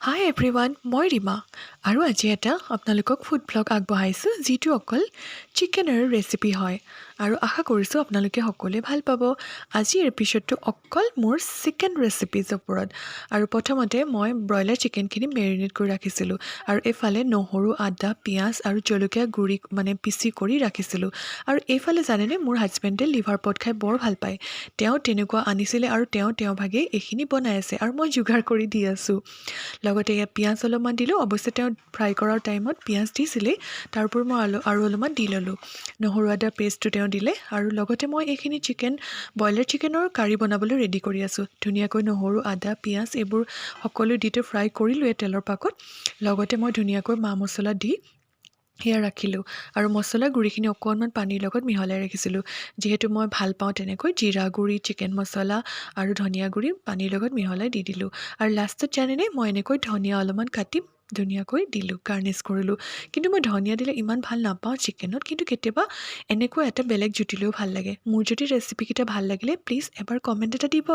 হাই everyone, মই ৰীমা আৰু আজি এটা আপোনালোকক ফুড ব্লগ আগবঢ়াইছোঁ যিটো অকল চিকেনৰ ৰেচিপি হয় আৰু আশা কৰিছোঁ আপোনালোকে সকলোৱে ভাল পাব। আজিৰ এপিছ'ডটো অকল মোৰ চিকেন ৰেচিপিজ ওপৰত। আৰু প্ৰথমতে মই ব্ৰইলাৰ চিকেনখিনি মেৰিনেট কৰি ৰাখিছিলোঁ আৰু এইফালে নহৰু, আদা, পিঁয়াজ আৰু জলকীয়া গুড়ি পিচি কৰি ৰাখিছিলোঁ। আৰু এইফালে জানেনে, মোৰ হাজবেণ্ডে লিভাৰ পট খাই বৰ ভাল পায়। তেওঁ তেনেকুৱা আনিছিলে আৰু তেওঁ ভাগেই এইখিনি বনাই আছে আৰু মই যোগাৰ কৰি দি আছোঁ। লগতে ইয়াত পিঁয়াজ অলপমান দিলোঁ। অৱশ্যে তেওঁ ফ্ৰাই কৰাৰ টাইমত পিঁয়াজ দিছিলেই, তাৰ উপৰি মই আৰু অলপমান দি ল'লোঁ। নহৰু আদা পেষ্টটো তেওঁ দিলে আৰু লগতে মই এইখিনি ব্ৰইলাৰ চিকেনৰ কাৰী বনাবলৈ ৰেডি কৰি আছোঁ। ধুনীয়াকৈ নহৰু, আদা, পিঁয়াজ এইবোৰ সকলো দিটো ফ্ৰাই কৰিলোঁৱে তেলৰ পাকত। লগতে মই ধুনীয়াকৈ মা মছলা দি সেয়া ৰাখিলোঁ আৰু মছলা গুড়িখিনি অকণমান পানীৰ লগত মিহলাই ৰাখিছিলোঁ। যিহেতু মই ভাল পাওঁ তেনেকৈ জিৰা গুড়ি, চিকেন মছলা আৰু ধনিয়া গুড়ি পানীৰ লগত মিহলাই দি দিলোঁ। আৰু লাষ্টত জানেনে, মই এনেকৈ ধনিয়া অলপমান কাটি ধুনীয়াকৈ দিলোঁ, গাৰ্নিছ কৰিলোঁ। কিন্তু মই ধনিয়া দিলে ইমান ভাল নাপাওঁ চিকেনত, কিন্তু কেতিয়াবা এনেকুৱা এটা বেলেগ জুতিলৈও ভাল লাগে। মোৰ যদি ৰেচিপিকেইটা ভাল লাগিলে প্লিজ এবাৰ কমেণ্ট এটা দিব।